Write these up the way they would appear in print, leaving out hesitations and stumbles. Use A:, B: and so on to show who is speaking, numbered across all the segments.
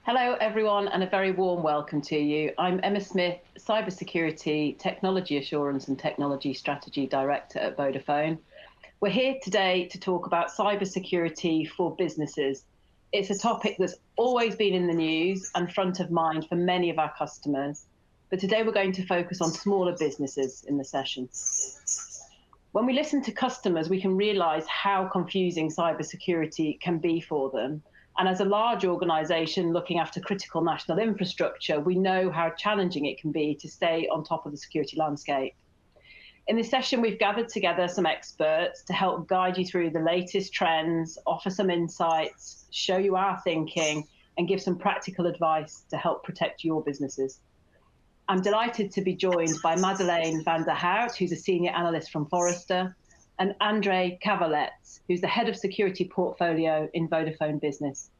A: Hello, everyone, and a very warm welcome to you. I'm Emma Smith, Cybersecurity, Technology Assurance and Technology Strategy Director at Vodafone. We're here today to talk about cybersecurity for businesses. It's a topic that's always been in the news and front of mind for many of our customers. But today we're going to focus on smaller businesses in the session. When we listen to customers, we can realize how confusing cybersecurity can be for them. And as a large organization looking after critical national infrastructure, we know how challenging it can be to stay on top of the security landscape. In this session, we've gathered together some experts to help guide you through the latest trends, offer some insights, show you our thinking, and give some practical advice to help protect your businesses. I'm delighted to be joined by Madelein van der Hout, who's a senior analyst from Forrester, and Andrzej Kawalec, who's the head of security portfolio in Vodafone Business.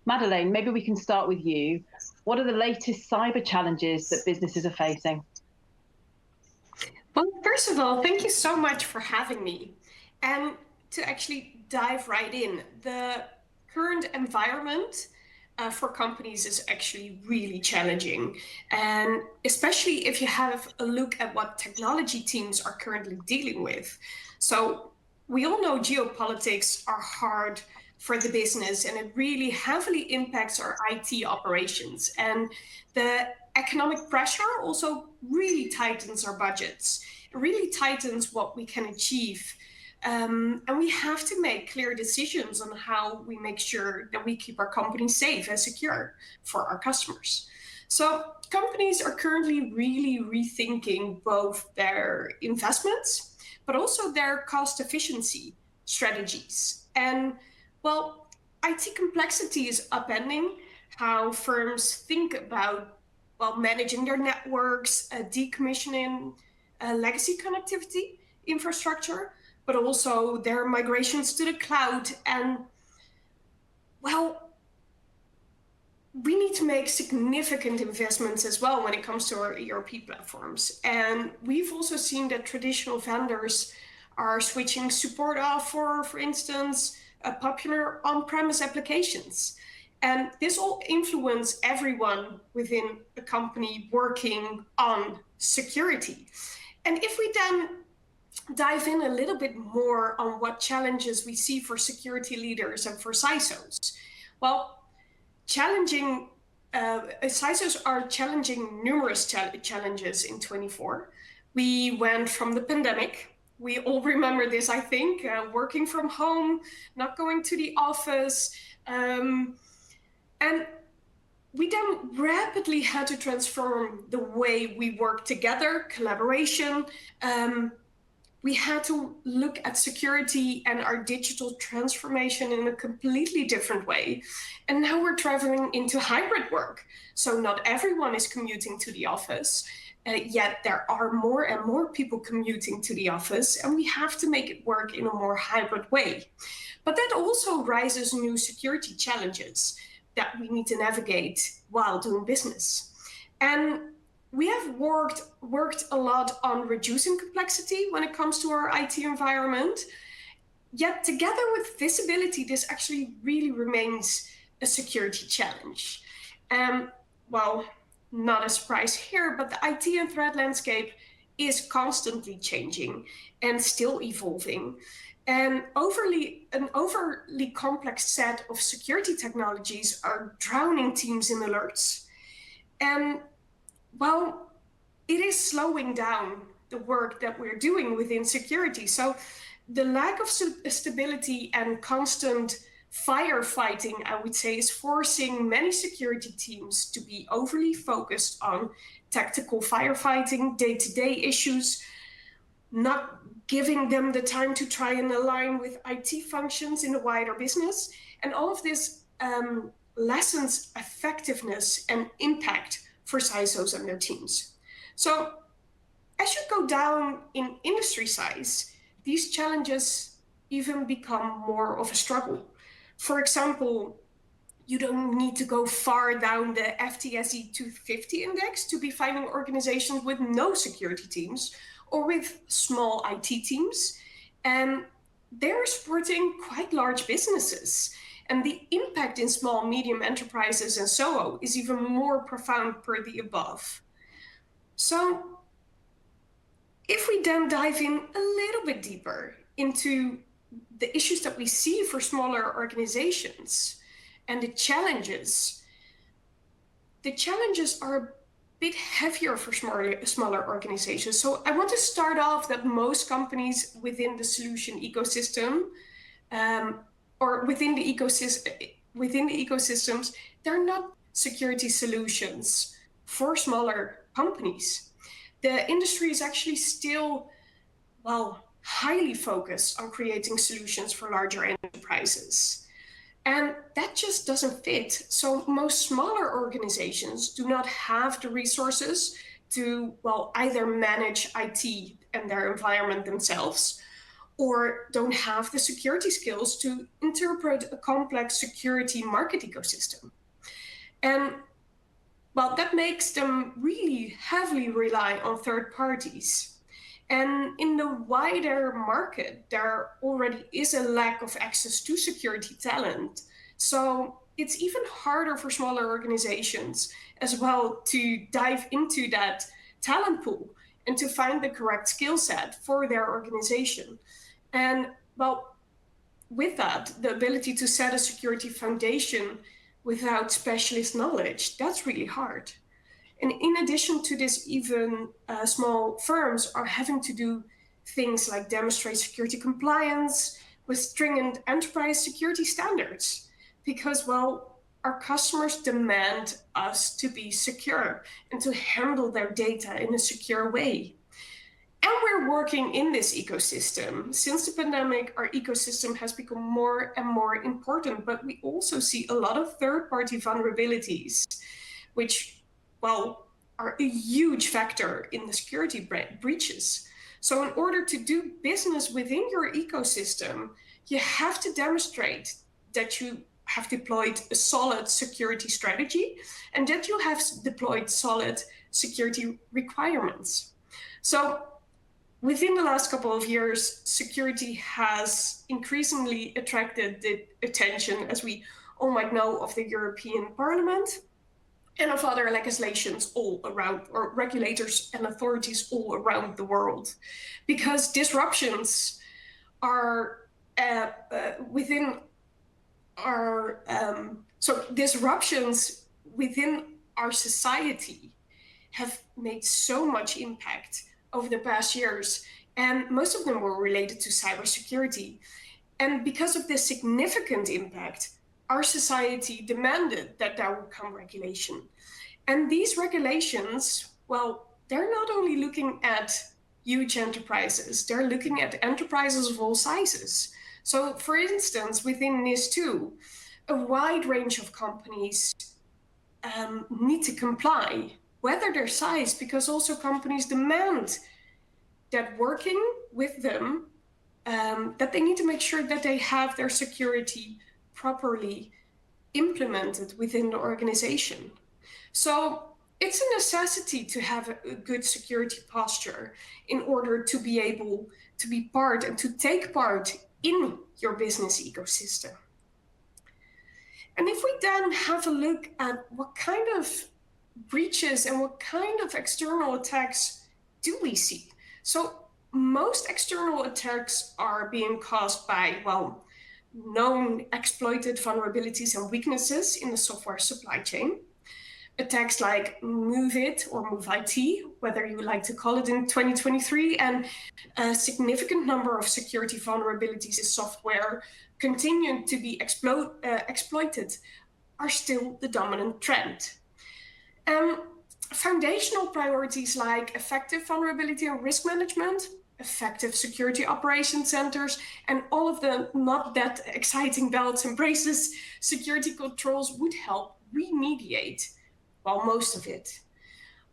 A: Madelein, maybe we can start with you. What are the latest cyber challenges that businesses are facing?
B: Well, first of all, thank you so much for having me. And to actually dive right in, the current environment for companies is actually really challenging. And especially if you have a look at what technology teams are currently dealing with. So we all know geopolitics are hard for the business, and it really heavily impacts our IT operations. And the economic pressure also really tightens our budgets. It really tightens what we can achieve. And we have to make clear decisions on how we make sure that we keep our company safe and secure for our customers. So companies are currently really rethinking both their investments, but also their cost efficiency strategies. And well, IT complexity is upending how firms think about managing their networks, decommissioning legacy connectivity infrastructure, but also their migrations to the cloud. And well, we need to make significant investments as well when it comes to our ERP platforms. And we've also seen that traditional vendors are switching support off for instance, popular on-premise applications. And this all influences everyone within a company working on security. And if we then dive in a little bit more on what challenges we see for security leaders and for CISOs, well, CISOs are challenging numerous challenges in 24. We went from the pandemic. We all remember this, I think, working from home, not going to the office. And we then rapidly had to transform the way we work together, collaboration. We had to look at security and our digital transformation in a completely different way. And now we're traveling into hybrid work. So not everyone is commuting to the office, yet there are more and more people commuting to the office, and we have to make it work in a more hybrid way. But that also raises new security challenges that we need to navigate while doing business. And we have worked a lot on reducing complexity when it comes to our IT environment. Yet together with visibility, this actually really remains a security challenge. Well, not a surprise here, but the IT and threat landscape is constantly changing and still evolving. And an overly complex set of security technologies are drowning teams in alerts. And well, it is slowing down the work that we're doing within security. So the lack of stability and constant firefighting, I would say, is forcing many security teams to be overly focused on tactical firefighting, day-to-day issues, not giving them the time to try and align with IT functions in the wider business. And all of this lessens effectiveness and impact for CISOs and their teams. So as you go down in industry size, these challenges even become more of a struggle. For example, you don't need to go far down the FTSE 250 index to be finding organizations with no security teams or with small IT teams. And they're supporting quite large businesses. And the impact in small, medium enterprises and SOHO is even more profound per the above. So if we then dive in a little bit deeper into the issues that we see for smaller organizations and the challenges are a bit heavier for smaller organizations. So I want to start off that most companies within the solution ecosystem or within the ecosystems, they're not security solutions for smaller companies. The industry is actually still, highly focused on creating solutions for larger enterprises. And that just doesn't fit. So most smaller organizations do not have the resources to, either manage IT and their environment themselves, or don't have the security skills to interpret a complex security market ecosystem. And that makes them really heavily rely on third parties. And in the wider market, there already is a lack of access to security talent. So it's even harder for smaller organizations as well to dive into that talent pool and to find the correct skill set for their organization. And with that, the ability to set a security foundation without specialist knowledge, that's really hard. And in addition to this, even small firms are having to do things like demonstrate security compliance with stringent enterprise security standards, because, our customers demand us to be secure and to handle their data in a secure way. And we're working in this ecosystem. Since the pandemic, our ecosystem has become more and more important, but we also see a lot of third-party vulnerabilities, which, are a huge factor in the security breaches. So in order to do business within your ecosystem, you have to demonstrate that you have deployed a solid security strategy and that you have deployed solid security requirements. So within the last couple of years, security has increasingly attracted the attention, as we all might know, of the European Parliament and of other legislations all around, or regulators and authorities all around the world, because disruptions are disruptions within our society have made so much impact over the past years, and most of them were related to cybersecurity. And because of this significant impact, our society demanded that there would come regulation. And these regulations, they're not only looking at huge enterprises, they're looking at enterprises of all sizes. So for instance, within NIS2, a wide range of companies need to comply, whether their size, because also companies demand that working with them, that they need to make sure that they have their security properly implemented within the organization. So it's a necessity to have a good security posture in order to be able to be part and to take part in your business ecosystem. And if we then have a look at what kind of breaches and what kind of external attacks do we see? So most external attacks are being caused by, known exploited vulnerabilities and weaknesses in the software supply chain. Attacks like MOVEit or MOVEit, whether you would like to call it in 2023, and a significant number of security vulnerabilities in software continuing to be exploited are still the dominant trend. Foundational priorities like effective vulnerability and risk management, effective security operation centers, and all of the not that exciting belts and braces security controls would help remediate, most of it.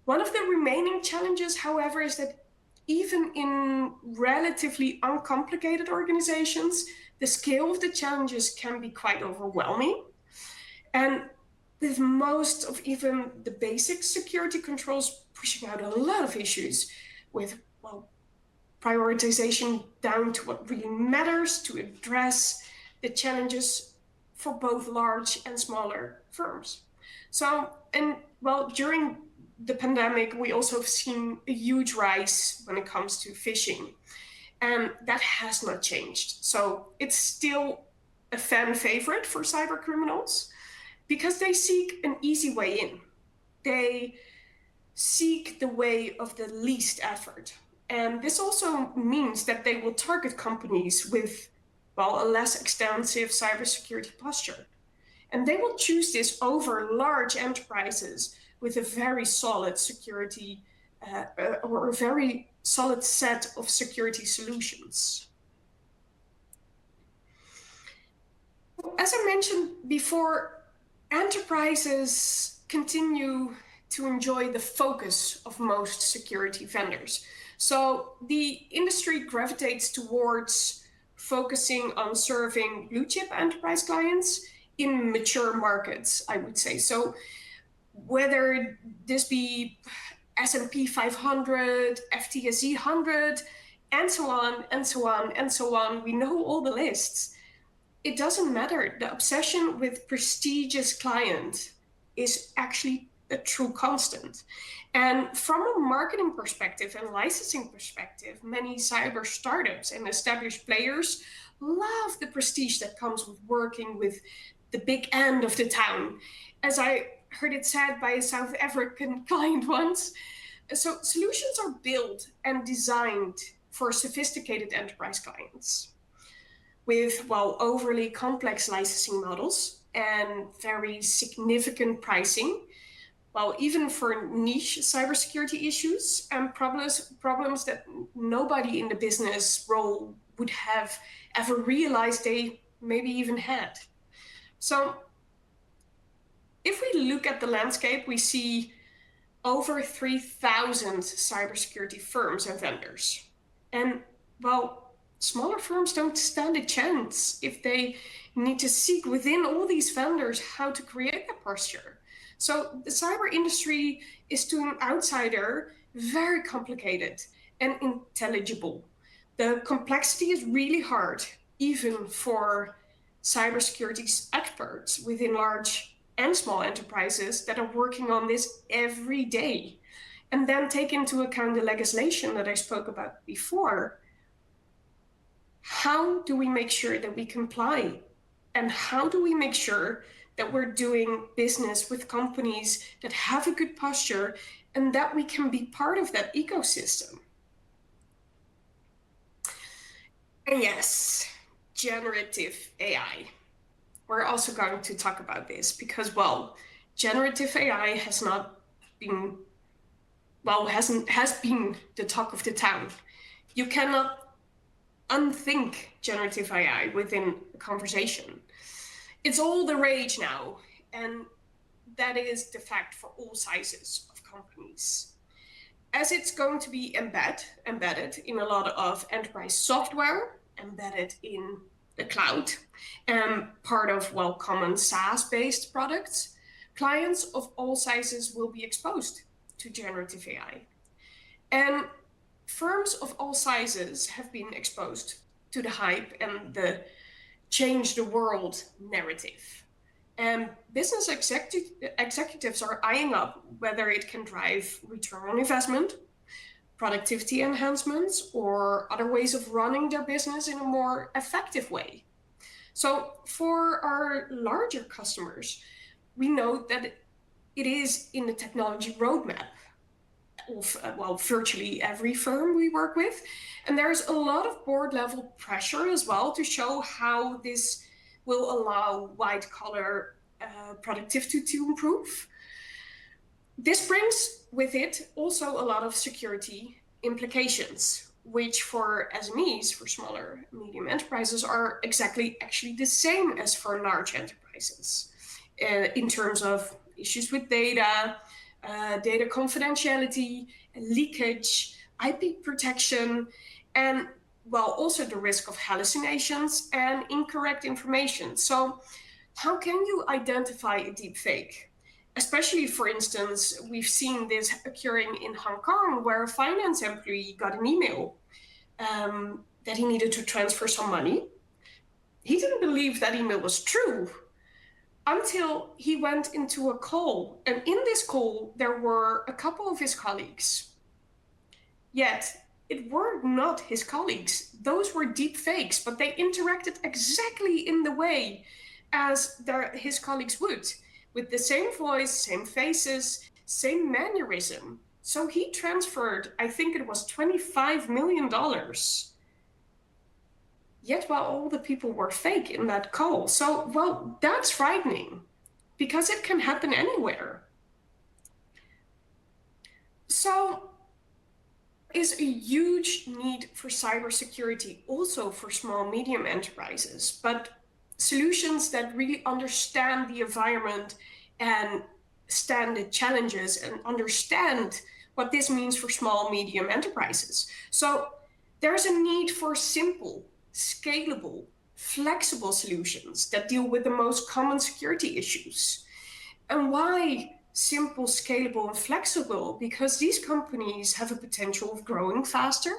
B: One of the remaining challenges, however, is that even in relatively uncomplicated organizations, the scale of the challenges can be quite overwhelming. And with most of even the basic security controls pushing out a lot of issues with, prioritization down to what really matters to address the challenges for both large and smaller firms. So, and well, during the pandemic, we also have seen a huge rise when it comes to phishing, and that has not changed. So it's still a fan favorite for cyber criminals because they seek an easy way in. They seek the way of the least effort. And this also means that they will target companies with, well, a less extensive cybersecurity posture. And they will choose this over large enterprises with a very solid security or a very solid set of security solutions. As I mentioned before, enterprises continue to enjoy the focus of most security vendors. So the industry gravitates towards focusing on serving blue chip enterprise clients in mature markets, I would say. So whether this be S&P 500, FTSE 100, and so on, and so on, and so on, we know all the lists. It doesn't matter. The obsession with prestigious client is actually a true constant. And from a marketing perspective and licensing perspective, many cyber startups and established players love the prestige that comes with working with the big end of the town. As I heard it said by a South African client once, so solutions are built and designed for sophisticated enterprise clients with, well, overly complex licensing models and very significant pricing. Well, even for niche cybersecurity issues and problems that nobody in the business role would have ever realized they maybe even had. So if we look at the landscape, we see over 3,000 cybersecurity firms and vendors. And well, smaller firms don't stand a chance if they need to seek within all these vendors how to create a posture. So the cyber industry is, to an outsider, very complicated and intelligible. The complexity is really hard, even for cybersecurity experts within large and small enterprises that are working on this every day. And then take into account the legislation that I spoke about before. How do we make sure that we comply? And how do we make sure that we're doing business with companies that have a good posture and that we can be part of that ecosystem? And yes, generative AI. We're also going to talk about this because, well, generative AI has not been, well, has been the talk of the town. You cannot unthink generative AI within a conversation. It's all the rage now, and that is the fact for all sizes of companies. As it's going to be embedded in a lot of enterprise software, embedded in the cloud, and part of, well, common SaaS-based products, clients of all sizes will be exposed to generative AI. And firms of all sizes have been exposed to the hype and the change the world narrative. And business executives are eyeing up whether it can drive return on investment, productivity enhancements, or other ways of running their business in a more effective way. So for our larger customers, we know that it is in the technology roadmap of, well, virtually every firm we work with. And there's a lot of board level pressure as well to show how this will allow white collar productivity to improve. This brings with it also a lot of security implications, which for SMEs, for smaller medium enterprises, are exactly actually the same as for large enterprises in terms of issues with data, data confidentiality, leakage, IP protection, and, well, also the risk of hallucinations and incorrect information. So how can you identify a deep fake? Especially, for instance, we've seen this occurring in Hong Kong, where a finance employee got an email that he needed to transfer some money. He didn't believe that email was true, until he went into a call. And in this call, there were a couple of his colleagues. Yet, it were not his colleagues. Those were deep fakes, but they interacted exactly in the way as his colleagues would, with the same voice, same faces, same mannerism. So he transferred, I think it was $25 million. Yet while all the people were fake in that call. So, well, that's frightening because it can happen anywhere. So is a huge need for cybersecurity also for small, medium enterprises, but solutions that really understand the environment and stand the challenges and understand what this means for small, medium enterprises. So there's a need for simple, scalable, flexible solutions that deal with the most common security issues. And why simple, scalable, and flexible? Because these companies have a potential of growing faster,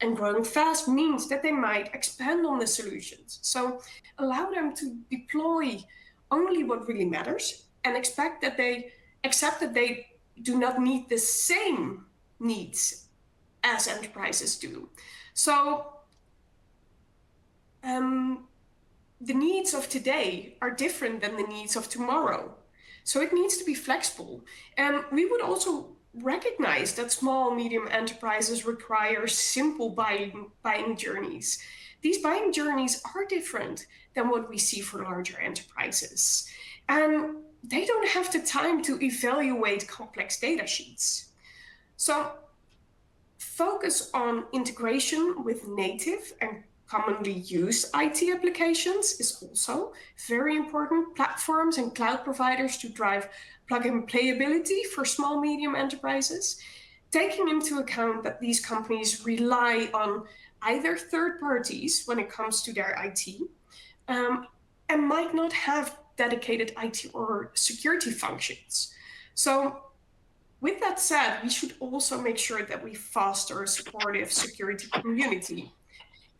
B: and growing fast means that they might expand on the solutions. So allow them to deploy only what really matters and accept that they do not need the same needs as enterprises do. So the needs of today are different than the needs of tomorrow. So it needs to be flexible. And we would also recognize that small, medium enterprises require simple buying journeys. These buying journeys are different than what we see for larger enterprises. And they don't have the time to evaluate complex data sheets. So focus on integration with native and commonly used IT applications is also very important. Platforms and cloud providers to drive plug-and playability for small, medium enterprises, taking into account that these companies rely on either third parties when it comes to their IT, and might not have dedicated IT or security functions. So with that said, we should also make sure that we foster a supportive security community.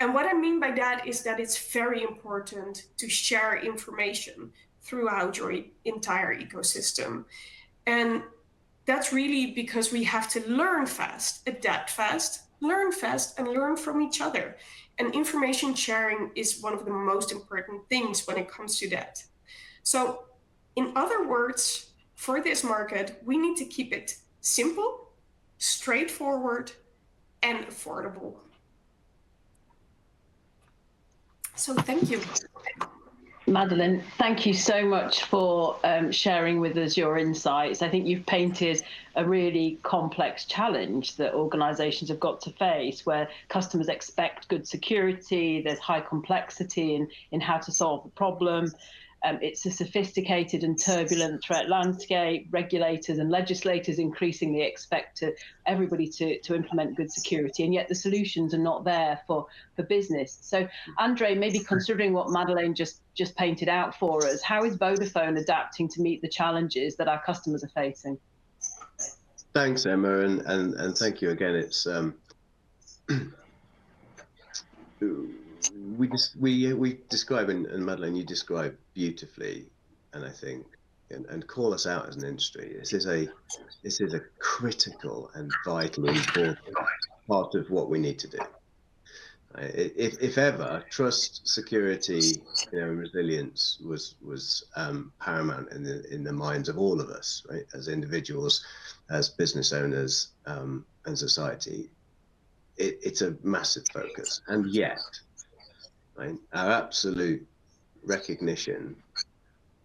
B: And what I mean by that is that it's very important to share information throughout your entire ecosystem. And that's really because we have to learn fast, adapt fast, learn fast, and learn from each other. And information sharing is one of the most important things when it comes to that. So in other words, for this market, we need to keep it simple, straightforward, and affordable. So thank you.
A: Madelein, thank you so much for sharing with us your insights. I think you've painted a really complex challenge that organizations have got to face, where customers expect good security, there's high complexity in how to solve the problem. It's a sophisticated and turbulent threat landscape. Regulators and legislators increasingly expect everybody to implement good security, and yet the solutions are not there for business. So, Andrzej, maybe considering what Madelein just painted out for us, how is Vodafone adapting to meet the challenges that our customers are facing?
C: Thanks, Emma, and thank you again. It's we describe, and Madelein, you describe beautifully, and I think, and call us out as an industry. This is a critical and vitally important part of what we need to do. If ever, trust, security, and resilience was paramount in the minds of all of us, right? As individuals, as business owners, and society, it's a massive focus, and yet. Right? Our absolute recognition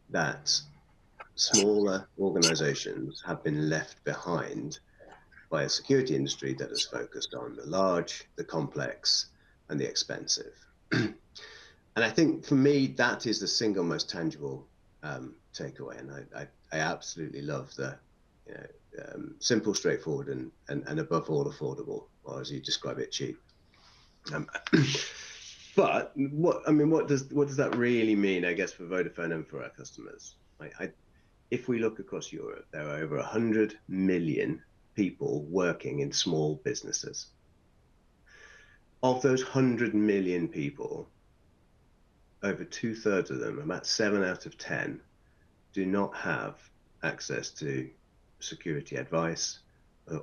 C: that smaller organizations have been left behind by a security industry that is focused on the large, the complex, and the expensive. And I think for me, that is the single most tangible takeaway. And I absolutely love the simple, straightforward, and above all affordable, or as you describe it, cheap. But what does that really mean, I guess, for Vodafone and for our customers? If we look across Europe, there are over 100 million people working in small businesses. Of those 100 million people, over 2/3 of them, about 7 out of 10, do not have access to security advice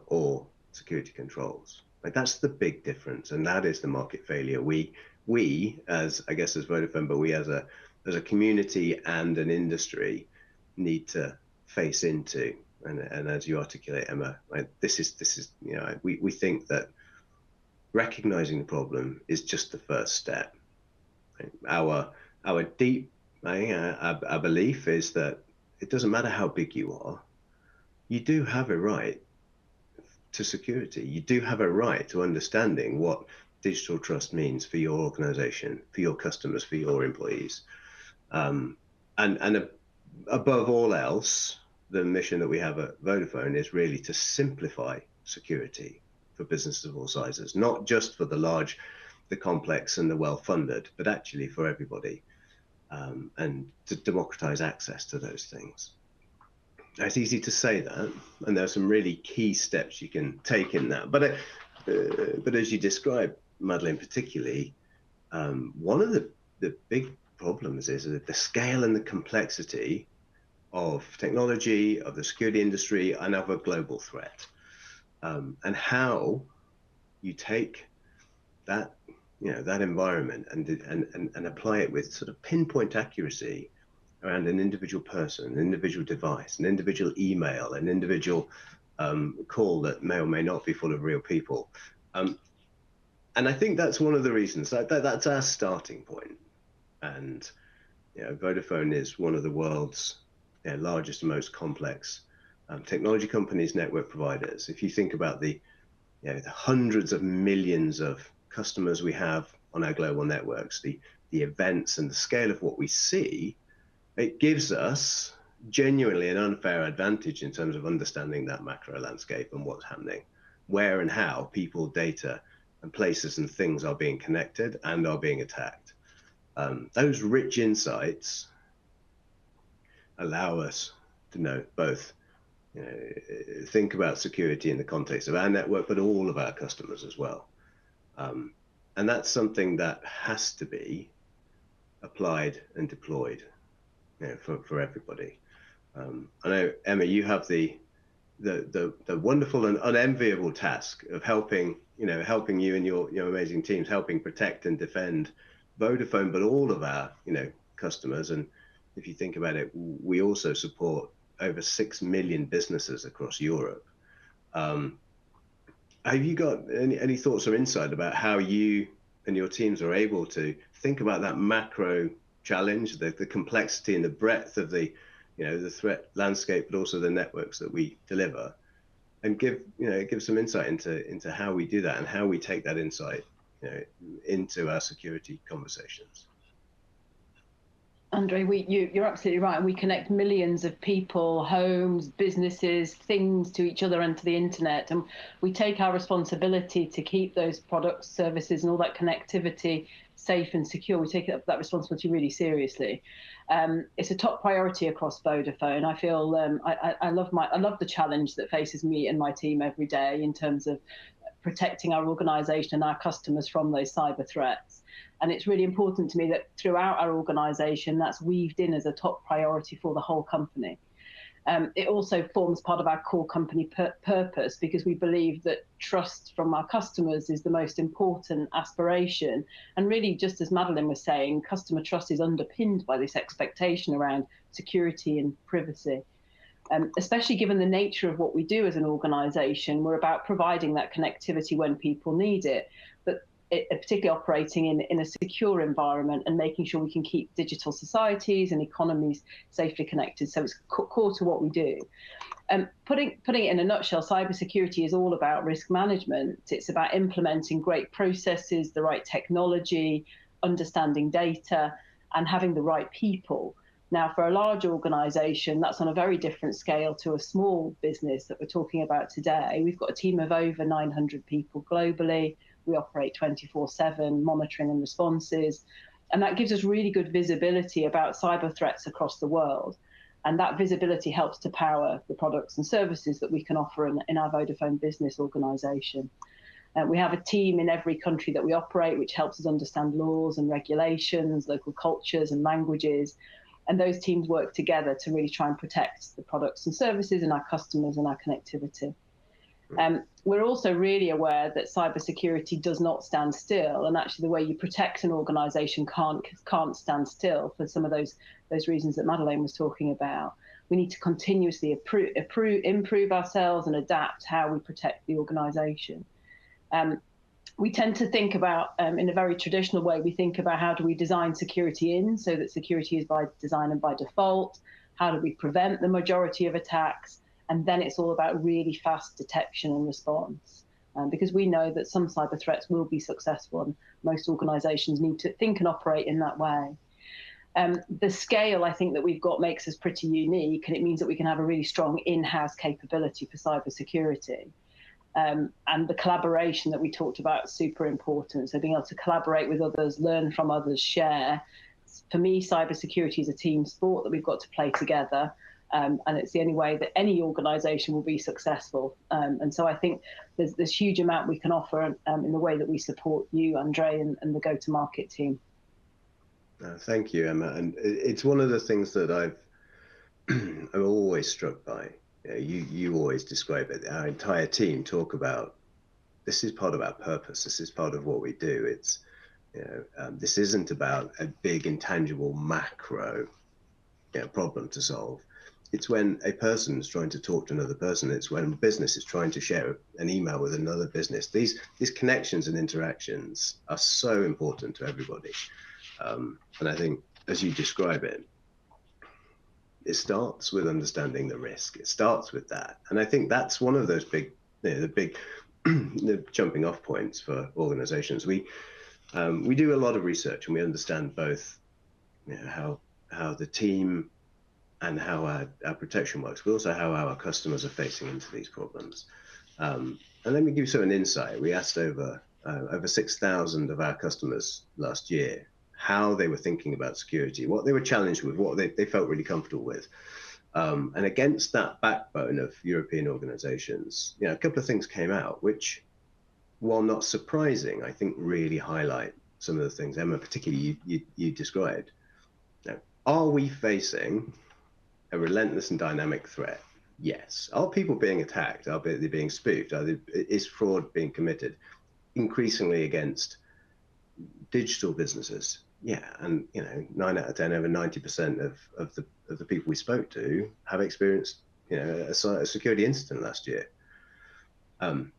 C: or security controls. Like, that's the big difference, and that is the market failure. We as, I guess, as Vodafone, but we as a community and an industry need to face into. And as you articulate, Emma, this is we think that recognizing the problem is just the first step. Our deep our belief is that it doesn't matter how big you are, you do have a right to security. You do have a right to understanding what digital trust means for your organization, for your customers, for your employees. And above all else, the mission that we have at Vodafone is really to simplify security for businesses of all sizes, not just for the large, the complex and the well-funded, but actually for everybody, and to democratize access to those things. It's easy to say that, and there are some really key steps you can take in that. But as you described, Madeleine, particularly, one of the big problems is the scale and the complexity of technology, of the security industry, and of a global threat, and how you take that that environment and apply it with sort of pinpoint accuracy around an individual person, an individual device, an individual email, an individual call that may or may not be full of real people. And I think that's one of the reasons that's our starting point. And Vodafone is one of the world's largest and most complex technology companies, network providers. If you think about the hundreds of millions of customers we have on our global networks, the events and the scale of what we see, it gives us genuinely an unfair advantage in terms of understanding that macro landscape and what's happening, where and how people, data, and places and things are being connected and are being attacked. Those rich insights allow us to know both, think about security in the context of our network, but all of our customers as well. And that's something that has to be applied and deployed for everybody. I know, Emma, you have the wonderful and unenviable task of helping you and your amazing teams, helping protect and defend Vodafone, but all of our customers. And if you think about it, we also support over 6 million businesses across Europe. Have you got any thoughts or insight about how you and your teams are able to think about that macro challenge, the complexity and the breadth of the threat landscape, but also the networks that we deliver, and give some insight into how we do that and how we take that insight into our security conversations?
A: Andrzej, you're absolutely right. We connect millions of people, homes, businesses, things to each other and to the internet. And we take our responsibility to keep those products, services, and all that connectivity safe and secure. We take that responsibility really seriously. It's a top priority across Vodafone. I feel I love the challenge that faces me and my team every day in terms of protecting our organisation and our customers from those cyber threats. And it's really important to me that throughout our organisation, that's weaved in as a top priority for the whole company. It also forms part of our core company purpose, because we believe that trust from our customers is the most important aspiration. And really, just as Madeleine was saying, customer trust is underpinned by this expectation around security and privacy. Especially given the nature of what we do as an organisation, we're about providing that connectivity when people need it, but particularly operating in a secure environment and making sure we can keep digital societies and economies safely connected. So it's core to what we do. Putting it in a nutshell, cybersecurity is all about risk management. It's about implementing great processes, the right technology, understanding data, and having the right people. Now, for a large organisation, that's on a very different scale to a small business that we're talking about today. We've got a team of over 900 people globally. We operate 24/7 monitoring and responses. And that gives us really good visibility about cyber threats across the world. And that visibility helps to power the products and services that we can offer in our Vodafone Business organisation. We have a team in every country that we operate, which helps us understand laws and regulations, local cultures and languages. And those teams work together to really try and protect the products and services and our customers and our connectivity. We're also really aware that cybersecurity does not stand still, and actually the way you protect an organization can't stand still for some of those reasons that Madeleine was talking about. We need to continuously improve ourselves and adapt how we protect the organization. We tend to think about, in a very traditional way, we think about how do we design security in so that security is by design and by default, how do we prevent the majority of attacks, and then it's all about really fast detection and response. Because we know that some cyber threats will be successful, and most organizations need to think and operate in that way. The scale, I think, that we've got makes us pretty unique, and it means that we can have a really strong in-house capability for cybersecurity. And the collaboration that we talked about is super important. So being able to collaborate with others, learn from others, share. For me, cybersecurity is a team sport that we've got to play together. And it's the only way that any organization will be successful. And so I think there's huge amount we can offer in the way that we support you, Andrzej, and the go-to-market team.
C: Thank you, Emma. And it's one of the things that I'm always struck by. You always describe it. Our entire team talk about this is part of our purpose. This is part of what we do. It's this isn't about a big intangible macro problem to solve. It's when a person is trying to talk to another person. It's when a business is trying to share an email with another business. These connections and interactions are so important to everybody. And I think, as you describe it, it starts with understanding the risk. It starts with that. And I think that's one of those big, the jumping off points for organizations. We do a lot of research, and we understand both how the team and how our protection works, but also how our customers are facing into these problems. And let me give you some an insight. We asked over 6,000 of our customers last year how they were thinking about security, what they were challenged with, what they felt really comfortable with. And against that backbone of European organizations, a couple of things came out, which, while not surprising, I think really highlight some of the things, Emma, particularly you described. Now, are we facing a relentless and dynamic threat? Yes. Are people being attacked? Are they being spoofed? Is fraud being committed increasingly against digital businesses? Yeah, and 9 out of 10, over 90% of the people we spoke to have experienced a security incident last year. And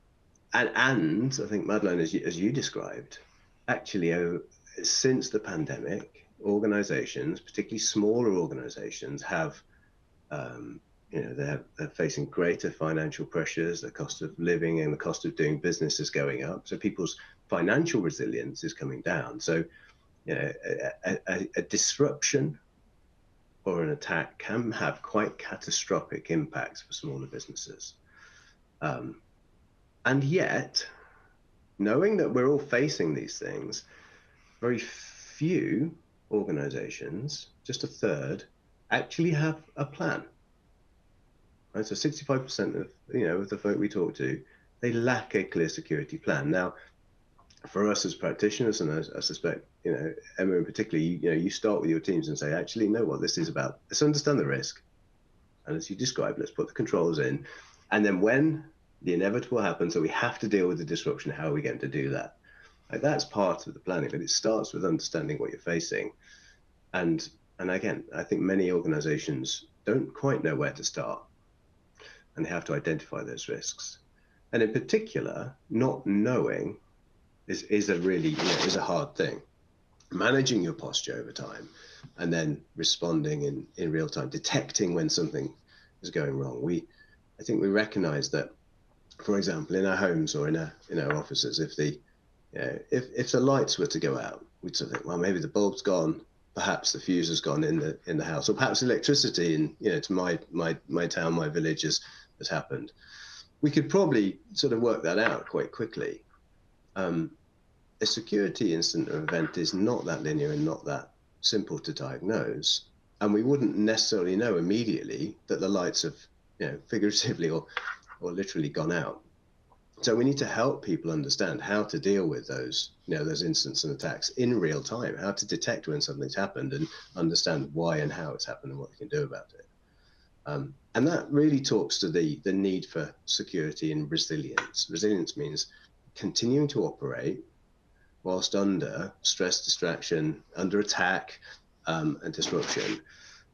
C: I think, Madeleine, as you described, actually since the pandemic, organizations, particularly smaller organizations, have they're facing greater financial pressures. The cost of living and the cost of doing business is going up, so people's financial resilience is coming down. So a disruption or an attack can have quite catastrophic impacts for smaller businesses. And yet, knowing that we're all facing these things, very few organizations, just a third, actually have a plan. Right? So 65% of the folk we talk to, they lack a clear security plan. Now, for us as practitioners, and I suspect Emma in particular, you start with your teams and say, actually, know what this is about. Let's understand the risk, and as you described, let's put the controls in, and then when the inevitable happens, so we have to deal with the disruption, how are we going to do that? Like, that's part of the planning, but it starts with understanding what you're facing, and again, I think many organizations don't quite know where to start, and they have to identify those risks, and in particular, not knowing is a really is a hard thing. Managing your posture over time, and then responding in real time, detecting when something is going wrong. I think we recognize that, for example, in our homes or in our offices, if the lights were to go out, we'd sort of think, well, maybe the bulb's gone, perhaps the fuse has gone in the house, or perhaps electricity in to my town, my village has happened. We could probably sort of work that out quite quickly. A security incident or event is not that linear and not that simple to diagnose, and we wouldn't necessarily know immediately that the lights have figuratively or literally gone out. So we need to help people understand how to deal with those, those incidents and attacks in real time, how to detect when something's happened and understand why and how it's happened and what they can do about it. And that really talks to the need for security and resilience. Resilience means continuing to operate whilst under stress, distraction, under attack, and disruption.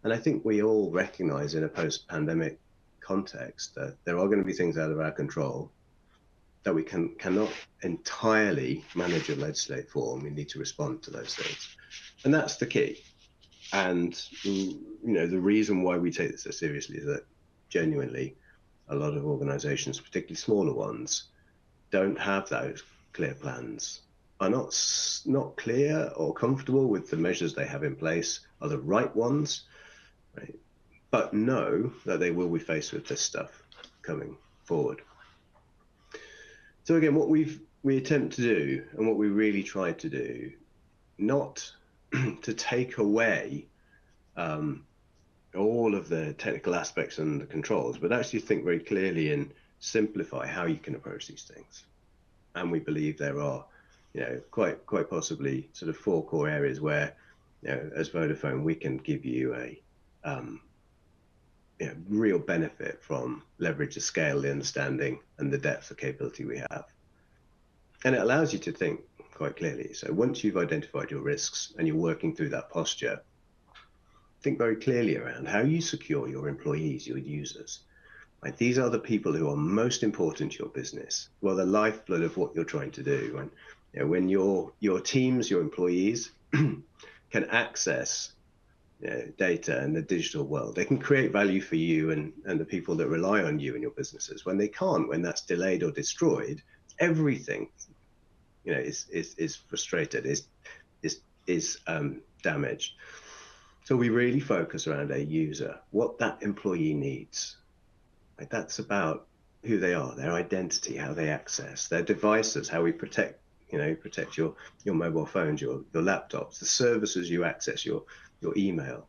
C: And I think we all recognize in a post-pandemic context that there are going to be things out of our control that we cannot entirely manage or legislate for, and we need to respond to those things. And that's the key. And the reason why we take this so seriously is that genuinely a lot of organizations, particularly smaller ones, don't have those clear plans, are not clear or comfortable with the measures they have in place are the right ones, right? But know that they will be faced with this stuff coming forward. So again, what we attempt to do and what we really try to do, not to take away all of the technical aspects and the controls, but actually think very clearly and simplify how you can approach these things. And we believe there are, quite possibly sort of 4 core areas where, as Vodafone, we can give you a real benefit from leverage the scale, the understanding, and the depth of capability we have. And it allows you to think quite clearly. So once you've identified your risks and you're working through that posture, think very clearly around how you secure your employees, your users. Right? These are the people who are most important to your business, who are the lifeblood of what you're trying to do. And when your teams, your employees can access data in the digital world, they can create value for you and the people that rely on you and your businesses. When they can't, when that's delayed or destroyed, everything is frustrated, is damaged. So we really focus around a user, what that employee needs. Right? That's about who they are, their identity, how they access their devices, how we protect your mobile phones, your laptops, the services you access, your email,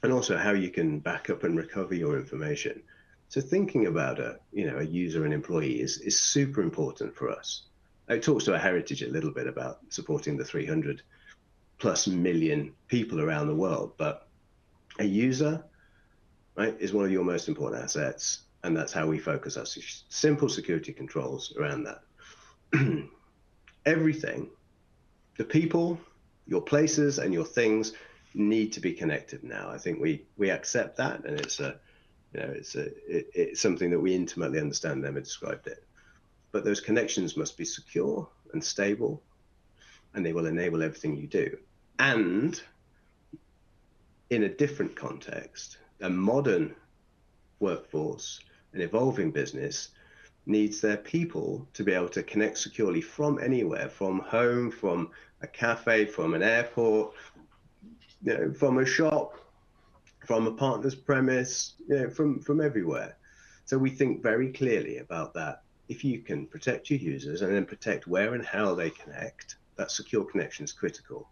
C: and also how you can back up and recover your information. So thinking about a user and employee is super important for us. It talks to our heritage a little bit about supporting the 300+ million people around the world, but a user, right, is one of your most important assets, and that's how we focus our simple security controls around that. Everything, the people, your places, and your things need to be connected now. I think we accept that, and it's something that we intimately understand. Emma described it, but those connections must be secure and stable, and they will enable everything you do. And in a different context, a modern workforce, an evolving business, needs their people to be able to connect securely from anywhere, from home, from a cafe, from an airport, from a shop, from a partner's premise, from everywhere. So we think very clearly about that. If you can protect your users and then protect where and how they connect, that secure connection is critical.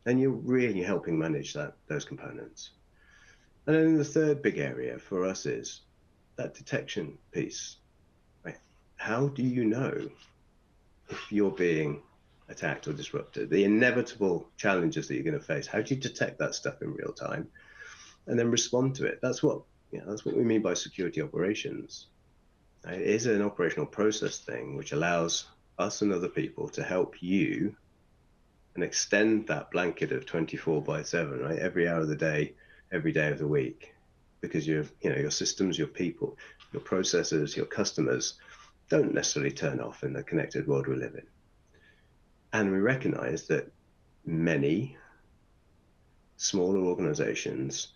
C: Then you're really helping manage those components. And then the third big area for us is that detection piece. Right? How do you know if you're being attacked or disrupted? The inevitable challenges that you're going to face. How do you detect that stuff in real time and then respond to it? That's what we mean by security operations. Right? It is an operational process thing which allows us and other people to help you and extend that blanket of 24/7, right? Every hour of the day, every day of the week, because your systems, your people, your processes, your customers don't necessarily turn off in the connected world we live in. And we recognize that many smaller organizations,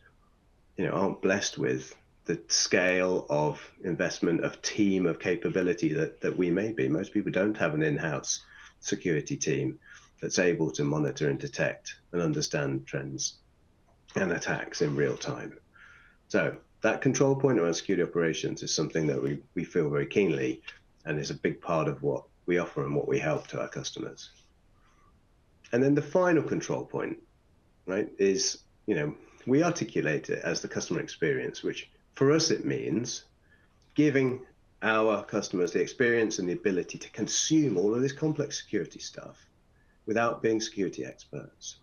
C: aren't blessed with the scale of investment, of team, of capability that we may be. Most people don't have an in-house security team that's able to monitor and detect and understand trends and attacks in real time. So that control point around security operations is something that we feel very keenly, and is a big part of what we offer and what we help to our customers. And then the final control point, right, is, we articulate it as the customer experience, which for us, it means giving our customers the experience and the ability to consume all of this complex security stuff without being security experts.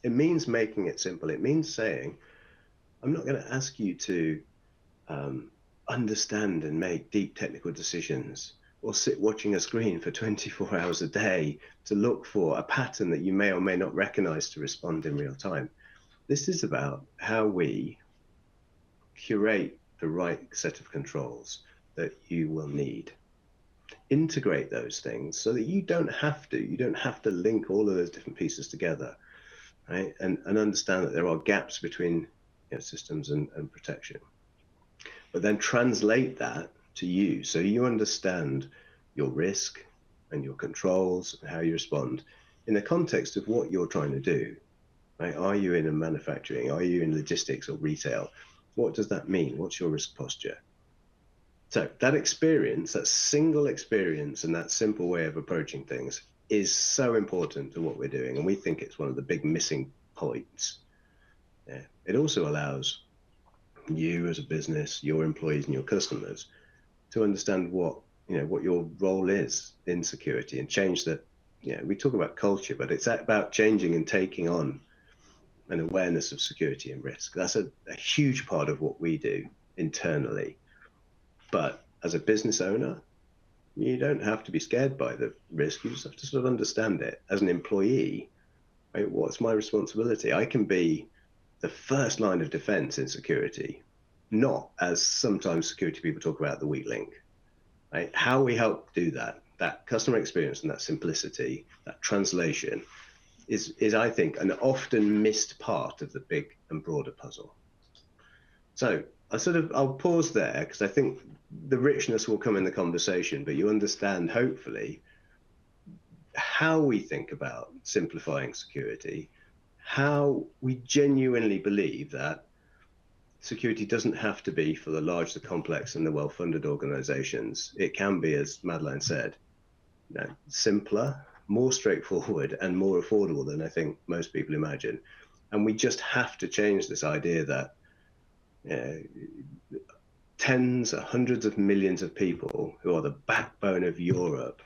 C: It means making it simple. It means saying, I'm not going to ask you to understand and make deep technical decisions or sit watching a screen for 24 hours a day to look for a pattern that you may or may not recognize to respond in real time. This is about how we curate the right set of controls that you will need. Integrate those things so that you don't have to link all of those different pieces together, right? And understand that there are gaps between systems and protection. But then translate that to you so you understand your risk and your controls and how you respond in the context of what you're trying to do. Right? Are you in a manufacturing? Are you in logistics or retail? What does that mean? What's your risk posture? So that experience, that single experience and that simple way of approaching things is so important to what we're doing. And we think it's one of the big missing points. Yeah. It also allows you as a business, your employees and your customers to understand what your role is in security and change that. We talk about culture, but it's about changing and taking on an awareness of security and risk. That's a huge part of what we do internally. But as a business owner, you don't have to be scared by the risk. You just have to sort of understand it. As an employee, right, what's my responsibility? I can be the first line of defense in security, not as sometimes security people talk about the weak link. Right? How we help do that customer experience and that simplicity, that translation is I think an often missed part of the big and broader puzzle. So I'll pause there because I think the richness will come in the conversation, but you understand hopefully how we think about simplifying security, how we genuinely believe that security doesn't have to be for the large, the complex, and the well-funded organizations. It can be, as Madelein said, simpler, more straightforward, and more affordable than I think most people imagine. And we just have to change this idea that tens or hundreds of millions of people who are the backbone of Europe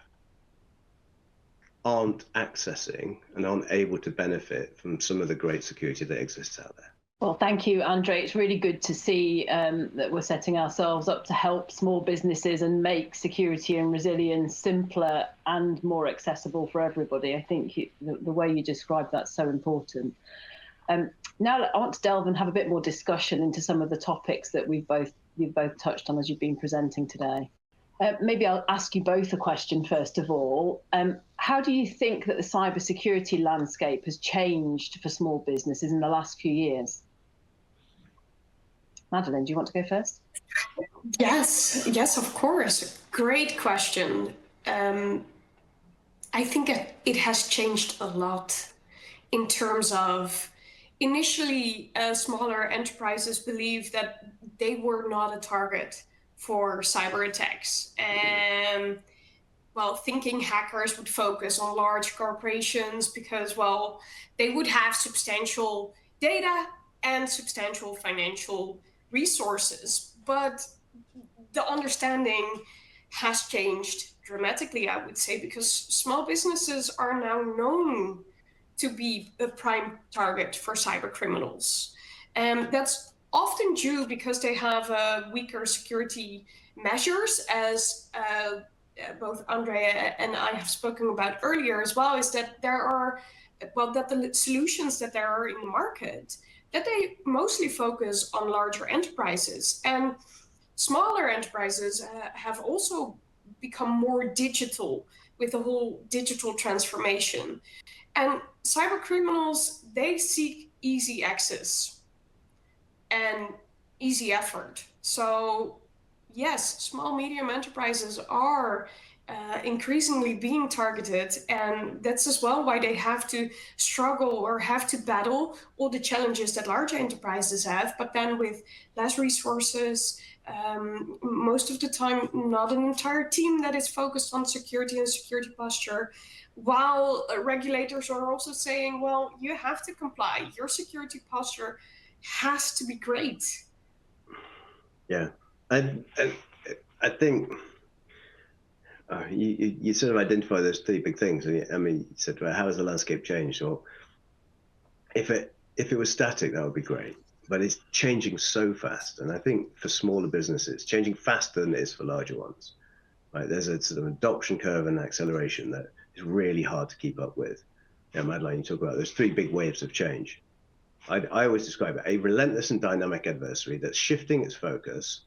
C: aren't accessing and aren't able to benefit from some of the great security that exists out there.
A: Well, thank you, Andrzej. It's really good to see that we're setting ourselves up to help small businesses and make security and resilience simpler and more accessible for everybody. I think the way you described that's so important. Now I want to delve and have a bit more discussion into some of the topics that you've both touched on as you've been presenting today. Maybe I'll ask you both a question first of all. How do you think that the cybersecurity landscape has changed for small businesses in the last few years? Madelein, do you want to go first?
B: Yes, of course. Great question. I think it has changed a lot in terms of initially smaller enterprises believed that they were not a target for cyber attacks. And thinking hackers would focus on large corporations because, they would have substantial data and substantial financial resources. But the understanding has changed dramatically, I would say, because small businesses are now known to be a prime target for cyber criminals. And that's often due because they have weaker security measures, as both Andrzej and I have spoken about earlier as well, is that there are, that the solutions that there are in the market, that they mostly focus on larger enterprises. And smaller enterprises have also become more digital with the whole digital transformation. And cyber criminals, they seek easy access and easy effort. So yes, small, medium enterprises are increasingly being targeted, and that's as well why they have to struggle or have to battle all the challenges that large enterprises have, but then with less resources, most of the time not an entire team that is focused on security and security posture, while regulators are also saying, well, you have to comply, your security posture has to be great.
C: Yeah, and I think you sort of identify those three big things. I mean, you said, well, how has the landscape changed? Well, if it was static, that would be great, but it's changing so fast. And I think for smaller businesses, it's changing faster than it is for larger ones. Right? There's a sort of adoption curve and acceleration that is really hard to keep up with. Madelein, you talk about those three big waves of change. I always describe it a relentless and dynamic adversary that's shifting its focus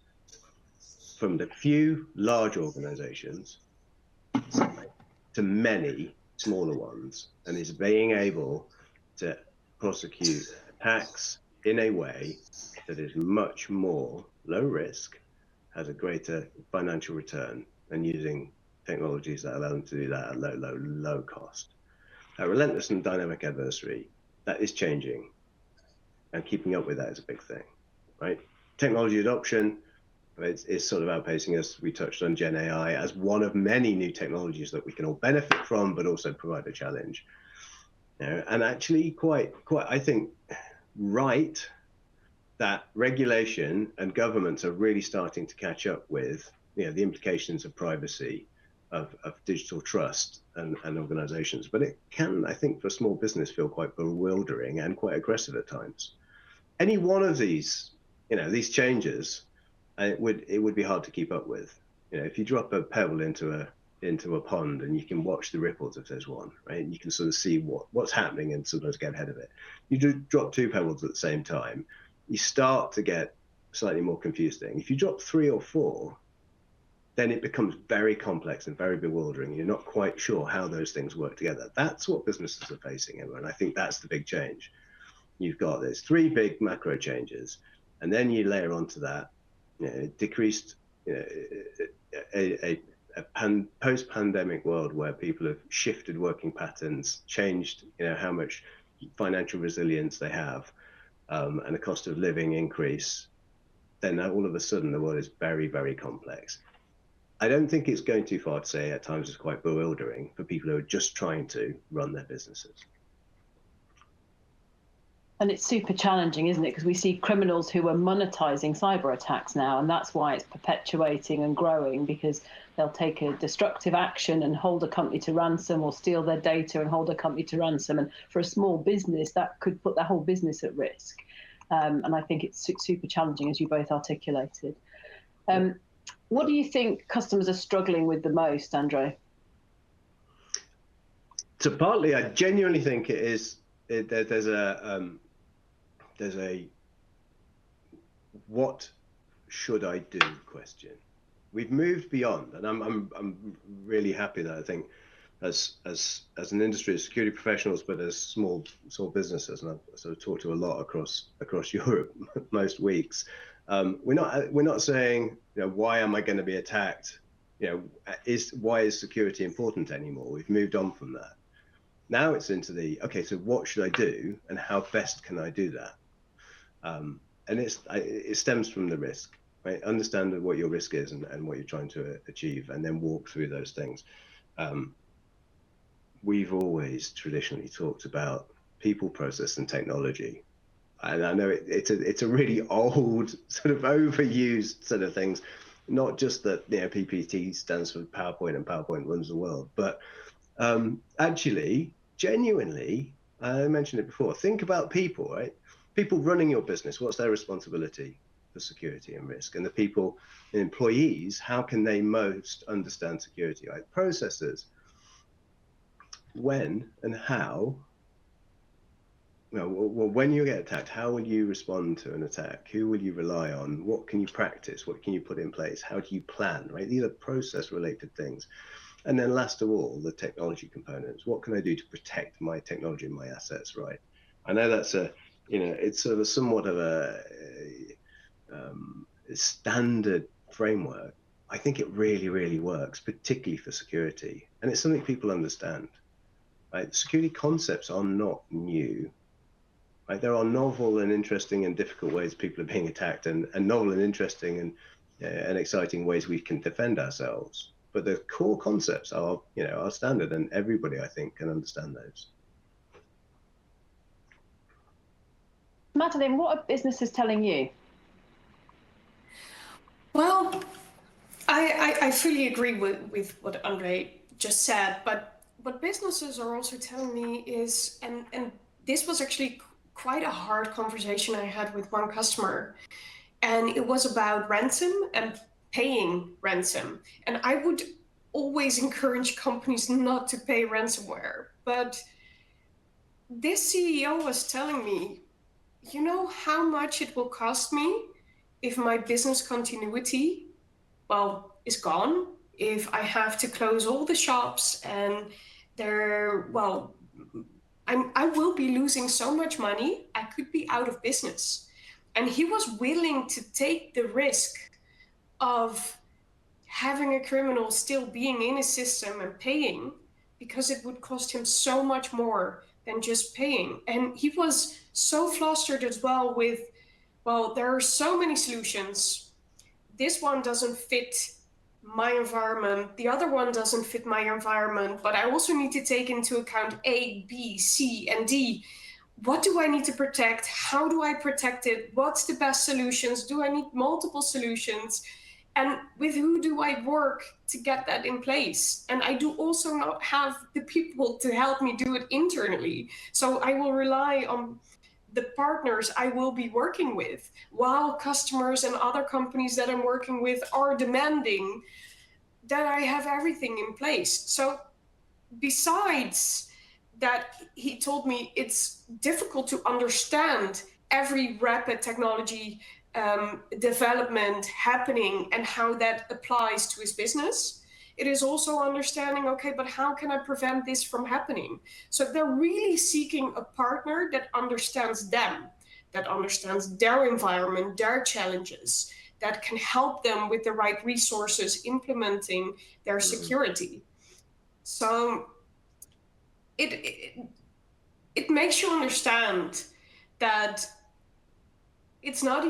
C: from the few large organizations to many smaller ones, and is being able to prosecute attacks in a way that is much more low risk, has a greater financial return, and using technologies that allow them to do that at low cost. A relentless and dynamic adversary, that is changing, and keeping up with that is a big thing, right? Technology adoption is sort of outpacing us. We touched on Gen AI as one of many new technologies that we can all benefit from, but also provide a challenge. And actually quite, I think, right, that regulation and governments are really starting to catch up with the implications of privacy, of digital trust and organizations. But it can, I think, for small business feel quite bewildering and quite aggressive at times. Any one of these, these changes, it would be hard to keep up with. If you drop a pebble into a pond and you can watch the ripples if there's one, right? And you can sort of see what's happening and sometimes get ahead of it. You do drop two pebbles at the same time, you start to get slightly more confusing. If you drop three or four, then it becomes very complex and very bewildering. You're not quite sure how those things work together. That's what businesses are facing, and I think that's the big change. You've got those three big macro changes, and then you layer onto that decreased, a post-pandemic world where people have shifted working patterns, changed, how much financial resilience they have, and the cost of living increase. Then all of a sudden the world is very, very complex. I don't think it's going too far to say at times it's quite bewildering for people who are just trying to run their businesses.
A: And it's super challenging, isn't it? Because we see criminals who are monetizing cyber attacks now, and that's why it's perpetuating and growing, because they'll take a destructive action and hold a company to ransom, or steal their data and hold a company to ransom. And for a small business, that could put their whole business at risk. And I think it's super challenging, as you both articulated. What do you think customers are struggling with the most, Andrzej?
C: So partly, I genuinely think it is. There's a what should I do question. We've moved beyond, and I'm really happy that I think as an industry, as security professionals, but as small businesses, and I've sort of talked to a lot across Europe most weeks. We're not saying why am I going to be attacked? Why is security important anymore? We've moved on from that. Now it's into okay, so what should I do, and how best can I do that? And it stems from the risk, right? Understand what your risk is and what you're trying to achieve, and then walk through those things. We've always traditionally talked about people, process, and technology. And I know it's a really old, sort of overused sort of things, not just that PPT stands for PowerPoint and PowerPoint runs the world, but actually, genuinely, I mentioned it before, think about people, right? People running your business, what's their responsibility for security and risk? And the people, the employees, how can they most understand security, right? Processes, when and how, well, when you get attacked, how will you respond to an attack? Who will you rely on? What can you practice? What can you put in place? How do you plan, right? These are process-related things. And then last of all, the technology components. What can I do to protect my technology and my assets, right? I know that's it's sort of somewhat of a standard framework. I think it really, really works, particularly for security. And it's something people understand, right? Security concepts are not new, right? There are novel and interesting and difficult ways people are being attacked, and novel and interesting and exciting ways we can defend ourselves. But the core concepts are, are standard, and everybody, I think, can understand those.
A: Madelein, what are businesses telling you?
B: Well, I I fully agree with what Andrzej just said, but what businesses are also telling me is, and this was actually quite a hard conversation I had with one customer, and it was about ransom and paying ransom. And I would always encourage companies not to pay ransomware, but this CEO was telling me, you know how much it will cost me if my business continuity, well, is gone, if I have to close all the shops and I will be losing so much money, I could be out of business. And he was willing to take the risk of having a criminal still being in a system and paying, because it would cost him so much more than just paying. And he was so flustered as well with, well, there are so many solutions. This one doesn't fit my environment. The other one doesn't fit my environment, but I also need to take into account A, B, C, and D. What do I need to protect? How do I protect it? What's the best solutions? Do I need multiple solutions? And with who do I work to get that in place? And I do also not have the people to help me do it internally. So I will rely on the partners I will be working with, while customers and other companies that I'm working with are demanding that I have everything in place. So besides that, he told me it's difficult to understand every rapid technology development happening and how that applies to his business. It is also understanding, okay, but how can I prevent this from happening? So they're really seeking a partner that understands them, that understands their environment, their challenges, that can help them with the right resources implementing their security. So it makes you understand that it's not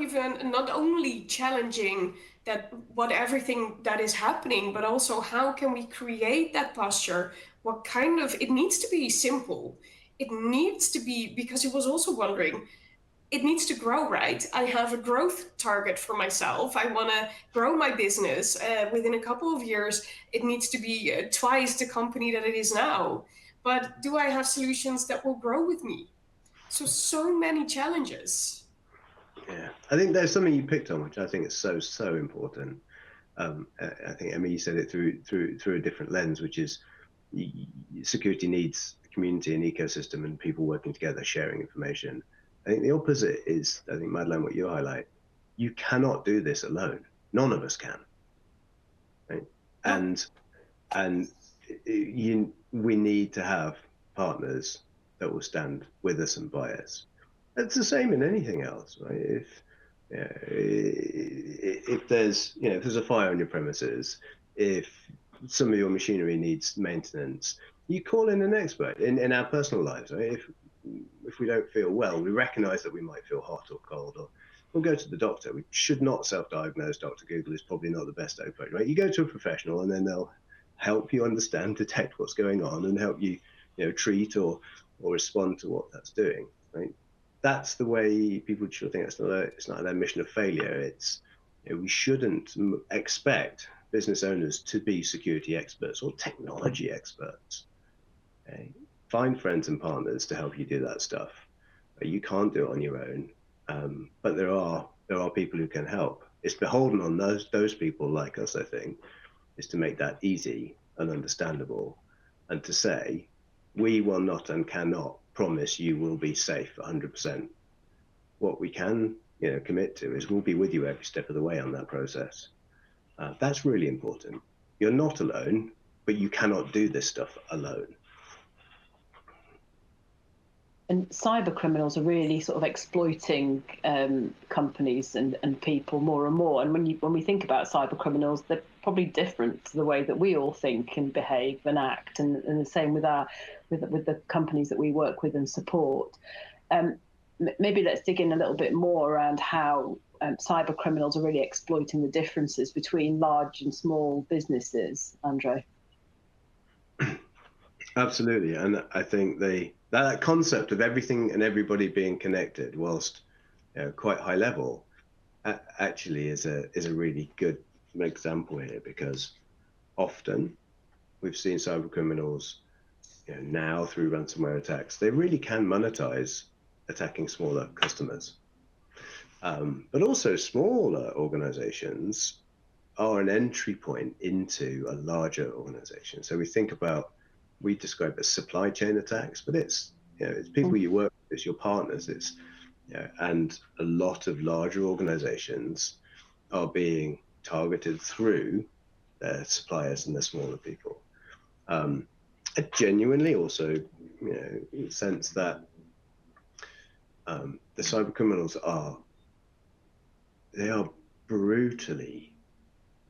B: only challenging that what everything that is happening, but also how can we create that posture? It needs to be simple. It needs to be, because he was also wondering, it needs to grow, right? I have a growth target for myself. I want to grow my business within a couple of years. It needs to be twice the company that it is now. But do I have solutions that will grow with me? So many challenges.
C: Yeah, I think there's something you picked on, which I think is so important. I think Emmy said it through a different lens, which is security needs a community and ecosystem and people working together, sharing information. I think the opposite is, I think, Madelein, what you highlight. You cannot do this alone. None of us can. Right? And we need to have partners that will stand with us and by us. It's the same in anything else, right? If there's a fire on your premises, if some of your machinery needs maintenance, you call in an expert. In our personal lives, right? If we don't feel well, we recognize that we might feel hot or cold, or we'll go to the doctor. We should not self-diagnose. Dr. Google is probably not the best approach, right? You go to a professional and then they'll help you understand, detect what's going on and help you, treat or respond to what that's doing, right? That's the way people should think. It's not their mission of failure. It's, we shouldn't expect business owners to be security experts or technology experts. Okay? Find friends and partners to help you do that stuff. You can't do it on your own, but there are people who can help. It's beholden on those people like us, I think, is to make that easy and understandable, and to say, we will not and cannot promise you will be safe 100%. What we can, commit to is we'll be with you every step of the way on that process. That's really important. You're not alone, but you cannot do this stuff alone.
A: And cyber criminals are really sort of exploiting companies and people more and more. And when we think about cyber criminals, they're probably different to the way that we all think and behave and act, and the same with the companies that we work with and support. Maybe let's dig in a little bit more around how cyber criminals are really exploiting the differences between large and small businesses, Andrzej.
C: Absolutely, and I think that concept of everything and everybody being connected, whilst quite high level, actually is a really good example here, because often we've seen cyber criminals, now through ransomware attacks, they really can monetize attacking smaller customers. But also smaller organizations are an entry point into a larger organization. So we describe it as supply chain attacks, but it's people you work with, it's your partners, and a lot of larger organizations are being targeted through their suppliers and their smaller people. I genuinely also, sense that the cyber criminals are brutally,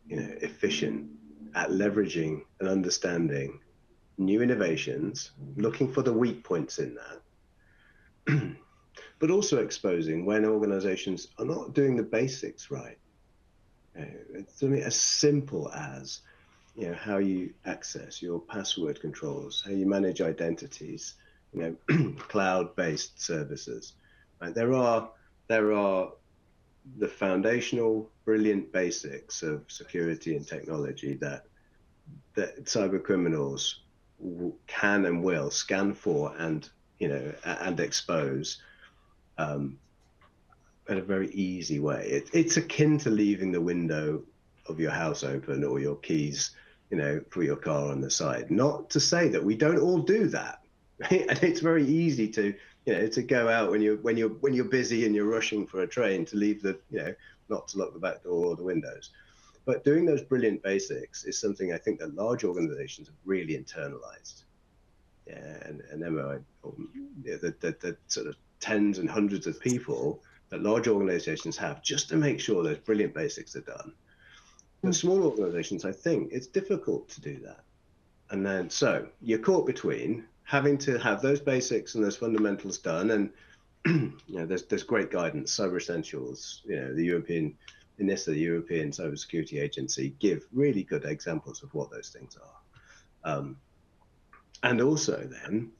C: efficient at leveraging and understanding new innovations, looking for the weak points in that, but also exposing when organizations are not doing the basics right. It's something as simple as, how you access your password controls, how you manage identities, cloud-based services. Right? There are the foundational, brilliant basics of security and technology that cyber criminals can and will scan for and expose in a very easy way. It's akin to leaving the window of your house open or your keys, for your car on the side. Not to say that we don't all do that, right? And it's very easy to, to go out when you're busy and you're rushing for a train to leave not to lock the back door or the windows. But doing those brilliant basics is something I think that large organizations have really internalized. Yeah, and Emma, the sort of tens and hundreds of people that large organizations have just to make sure those brilliant basics are done. But small organizations, I think it's difficult to do that. And then, so you're caught between having to have those basics and those fundamentals done. And, there's great guidance, Cyber Essentials, the European, NISA, the European Cybersecurity Agency, give really good examples of what those things are. And also then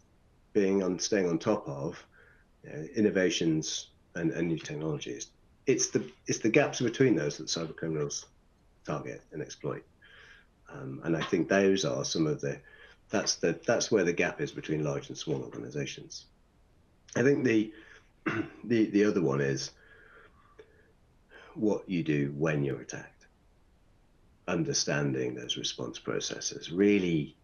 C: staying on top of innovations and new technologies. It's the gaps between those that cyber criminals target and exploit. And I think those are some of that's where the gap is between large and small organizations. I think the other one is what you do when you're attacked. Understanding those response processes, really,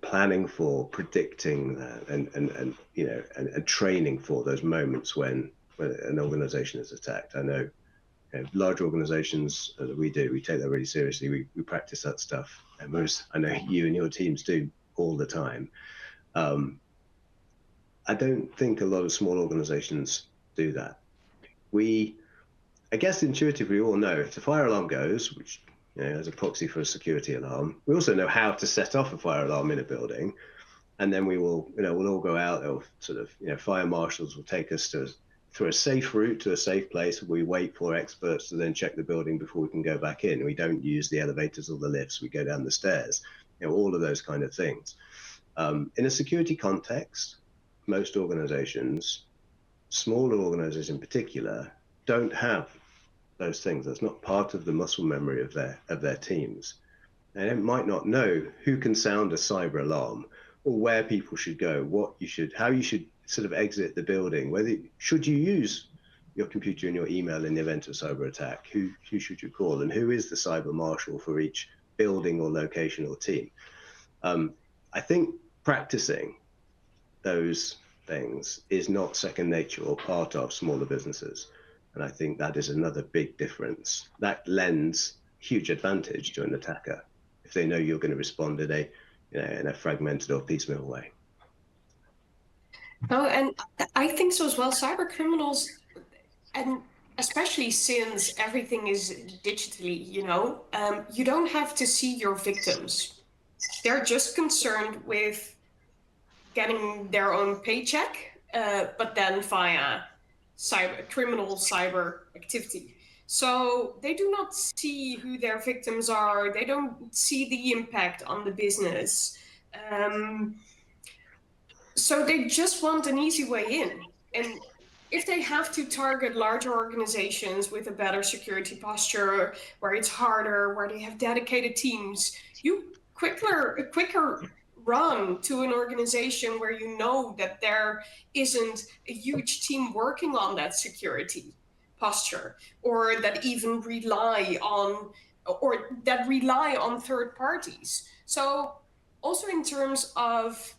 C: planning for, predicting that, and training for those moments when an organization is attacked. I know large organizations that we take that really seriously. We practice that stuff. And I know you and your teams do all the time. I don't think a lot of small organizations do that. I guess intuitively we all know if the fire alarm goes, which as a proxy for a security alarm, we also know how to set off a fire alarm in a building, and then we'll all go out. Or sort of, fire marshals will take us through a safe route to a safe place. We wait for experts to then check the building before we can go back in. We don't use the elevators or the lifts. We go down the stairs. All of those kind of things. In a security context, most organizations, smaller organizations in particular, don't have those things. That's not part of the muscle memory of their teams. They might not know who can sound a cyber alarm or where people should go, how you should sort of exit the building, whether should you use your computer and your email in the event of cyber attack, who should you call, and who is the cyber marshal for each building or location or team. I think practicing those things is not second nature or part of smaller businesses. And I think that is another big difference. That lends huge advantage to an attacker if they know you're going to respond in a fragmented or piecemeal way.
B: Oh, and I think so as well. Cyber criminals, and especially since everything is digitally, you don't have to see your victims. They're just concerned with getting their own paycheck, but then via criminal cyber activity. So they do not see who their victims are. They don't see the impact on the business. So they just want an easy way in. And if they have to target larger organizations with a better security posture, where it's harder, where they have dedicated teams, you quicker run to an organization where you know that there isn't a huge team working on that security posture, or that even rely on third parties. So also in terms of,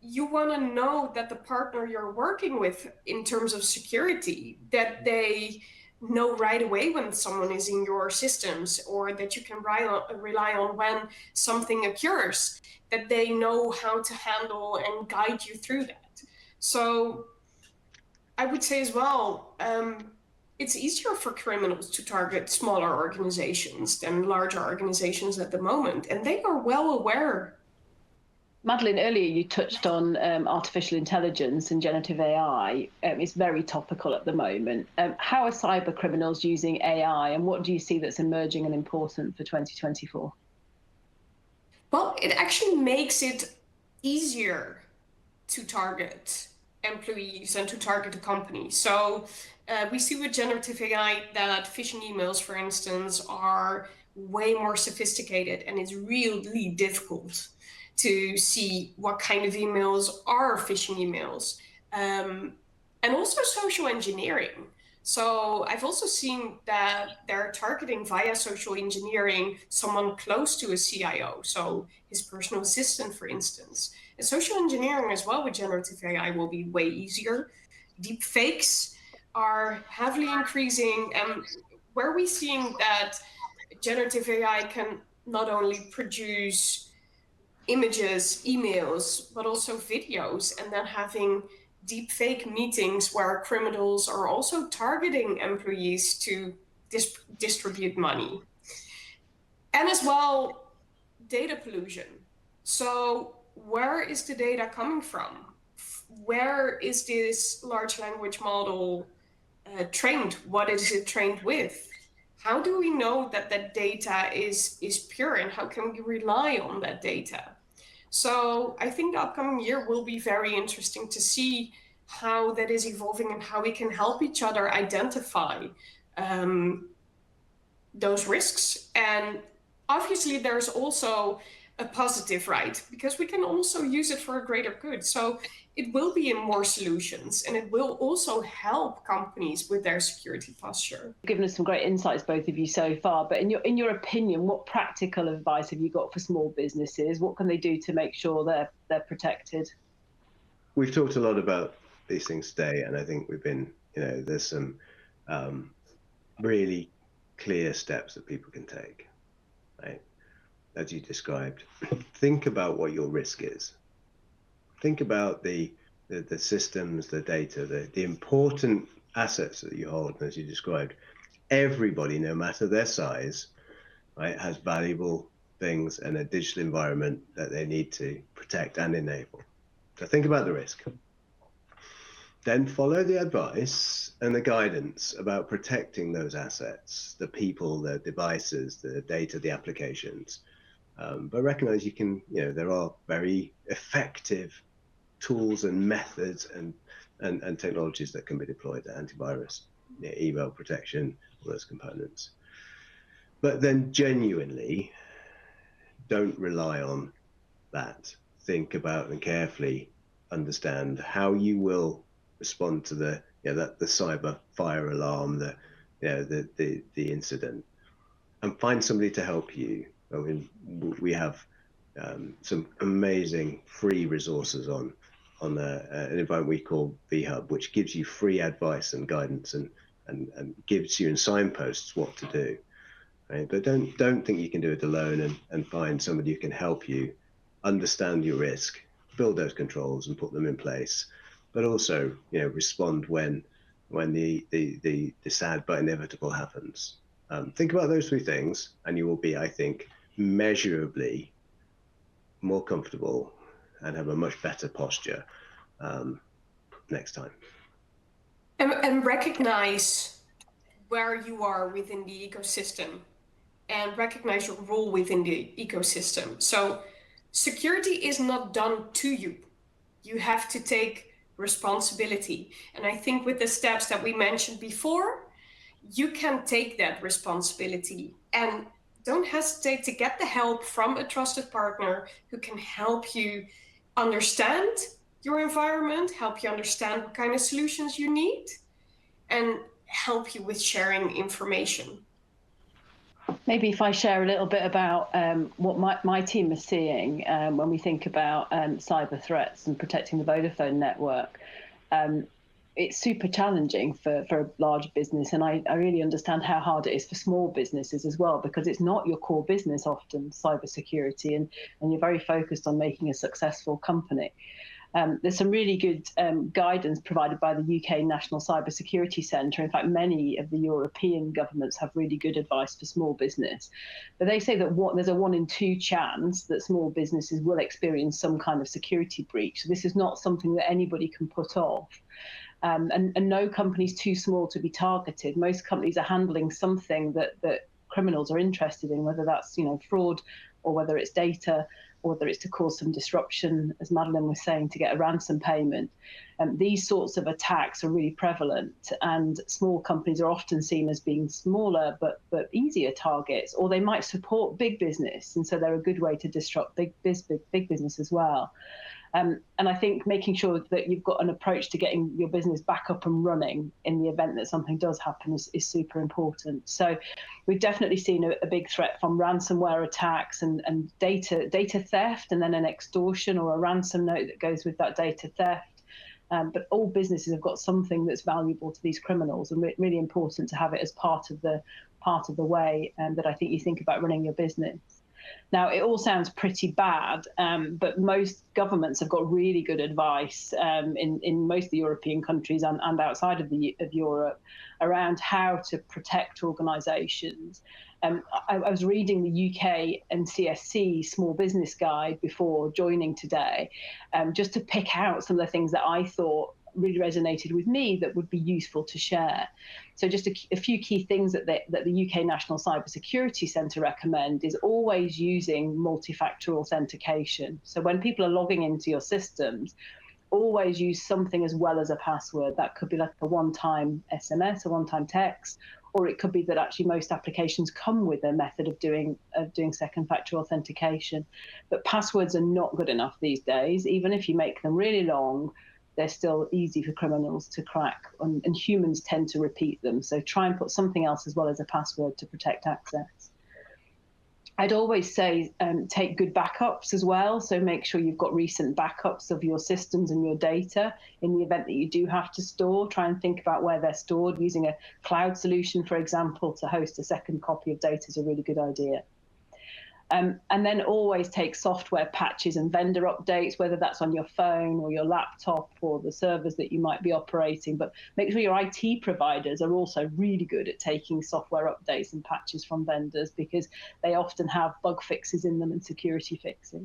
B: you want to know that the partner you're working with in terms of security, that they know right away when someone is in your systems, or that you can rely on when something occurs, that they know how to handle and guide you through that. So I would say as well, it's easier for criminals to target smaller organizations than larger organizations at the moment, and they are well aware.
A: Madelein, earlier you touched on artificial intelligence and generative AI. It's very topical at the moment. How are cyber criminals using AI, and what do you see that's emerging and important for 2024?
B: Well, it actually makes it easier to target employees and to target a company. So we see with generative AI that phishing emails, for instance, are way more sophisticated, and it's really difficult to see what kind of emails are phishing emails. And also social engineering. So I've also seen that they're targeting via social engineering someone close to a CIO, so his personal assistant, for instance. And social engineering as well with generative AI will be way easier. Deep fakes are heavily increasing, and where we're seeing that generative AI can not only produce images, emails, but also videos, and then having deep fake meetings where criminals are also targeting employees to distribute money. And as well, data pollution. So where is the data coming from? Where is this large language model trained? What is it trained with? How do we know that that data is pure, and how can we rely on that data? So I think the upcoming year will be very interesting to see how that is evolving and how we can help each other identify those risks. And obviously there's also a positive, right? Because we can also use it for a greater good. So it will be in more solutions, and it will also help companies with their security posture.
A: You've given us some great insights, both of you, so far. But in your opinion, what practical advice have you got for small businesses? What can they do to make sure they're protected?
C: We've talked a lot about these things today, and I think we've been, there's some really clear steps that people can take, right? As you described, think about what your risk is. Think about the systems, the data, the important assets that you hold. And as you described, everybody, no matter their size, right, has valuable things and a digital environment that they need to protect and enable. So think about the risk. Then follow the advice and the guidance about protecting those assets, the people, the devices, the data, the applications. But recognize you can, there are very effective tools and methods and technologies that can be deployed, antivirus, email protection, all those components. But then genuinely don't rely on that. Think about and carefully understand how you will respond to the cyber fire alarm, the incident, and find somebody to help you. I mean, we have some amazing free resources on an environment we call VHub, which gives you free advice and guidance and gives you in signposts what to do. Right? But don't think you can do it alone, and find somebody who can help you understand your risk, build those controls and put them in place, but also respond when the sad but inevitable happens. Think about those three things, and you will be, I think, measurably more comfortable and have a much better posture next time.
B: And recognize where you are within the ecosystem, and recognize your role within the ecosystem. So security is not done to you. You have to take responsibility. And I think with the steps that we mentioned before, you can take that responsibility and don't hesitate to get the help from a trusted partner who can help you understand your environment, help you understand what kind of solutions you need, and help you with sharing information.
A: Maybe if I share a little bit about what my team is seeing when we think about cyber threats and protecting the Vodafone network. It's super challenging for a large business, and I really understand how hard it is for small businesses as well, because it's not your core business often, cybersecurity, and you're very focused on making a successful company. There's some really good guidance provided by the UK National Cybersecurity Centre. In fact, many of the European governments have really good advice for small business. But they say that there's a 1 in 2 chance that small businesses will experience some kind of security breach. So this is not something that anybody can put off. And no company is too small to be targeted. Most companies are handling something that criminals are interested in, whether that's fraud, or whether it's data, or whether it's to cause some disruption, as Madelein was saying, to get a ransom payment. These sorts of attacks are really prevalent, and small companies are often seen as being smaller but easier targets, or they might support big business, and so they're a good way to disrupt big business as well. And I think making sure that you've got an approach to getting your business back up and running in the event that something does happen is super important. So we've definitely seen a big threat from ransomware attacks and data theft, and then an extortion or a ransom note that goes with that data theft. But all businesses have got something that's valuable to these criminals, and really important to have it as part of the way that I think you think about running your business. Now, it all sounds pretty bad, but most governments have got really good advice in most of the European countries and outside of Europe around how to protect organisations. I was reading the UK and CSC Small Business Guide before joining today, just to pick out some of the things that I thought really resonated with me that would be useful to share. So just a few key things that the UK National Cybersecurity Centre recommend is always using multi-factor authentication. So when people are logging into your systems, always use something as well as a password. That could be like a one-time SMS, a one-time text, or it could be that actually most applications come with a method of doing second factor authentication. But passwords are not good enough these days. Even if you make them really long, they're still easy for criminals to crack, and humans tend to repeat them. So try and put something else as well as a password to protect access. I'd always say take good backups as well. So make sure you've got recent backups of your systems and your data in the event that you do have to store. Try and think about where they're stored. Using a cloud solution, for example, to host a second copy of data is a really good idea. And then always take software patches and vendor updates, whether that's on your phone or your laptop or the servers that you might be operating. But make sure your IT providers are also really good at taking software updates and patches from vendors, because they often have bug fixes in them and security fixes.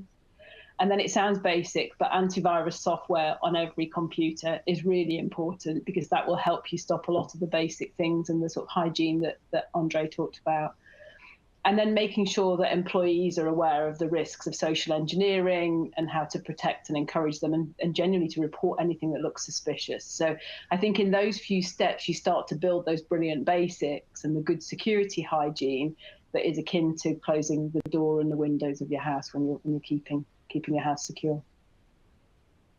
A: And then it sounds basic, but antivirus software on every computer is really important, because that will help you stop a lot of the basic things and the sort of hygiene that Andrzej talked about. And then making sure that employees are aware of the risks of social engineering and how to protect and encourage them, and genuinely to report anything that looks suspicious. So I think in those few steps, you start to build those brilliant basics and the good security hygiene that is akin to closing the door and the windows of your house when you're keeping your house secure.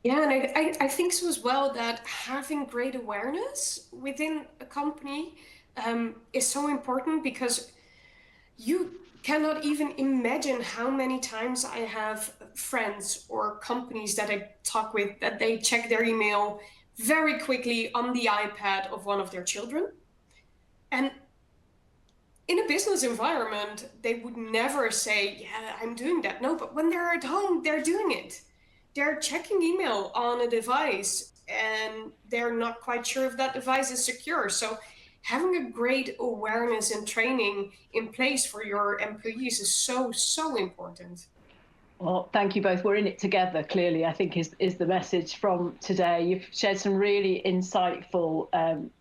B: Yeah, and I think so as well, that having great awareness within a company is so important, because you cannot even imagine how many times I have friends or companies that I talk with that they check their email very quickly on the iPad of one of their children. And in a business environment, they would never say, yeah, I'm doing that. No, but when they're at home, they're doing it. They're checking email on a device and they're not quite sure if that device is secure. So having a great awareness and training in place for your employees is so important.
A: Well, thank you both. We're in it together, clearly, I think is the message from today. You've shared some really insightful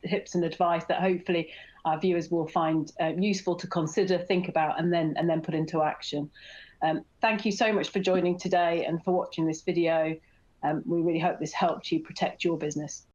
A: tips and advice that hopefully our viewers will find useful to consider, think about, and then put into action. Thank you so much for joining today and for watching this video. We really hope this helped you protect your business.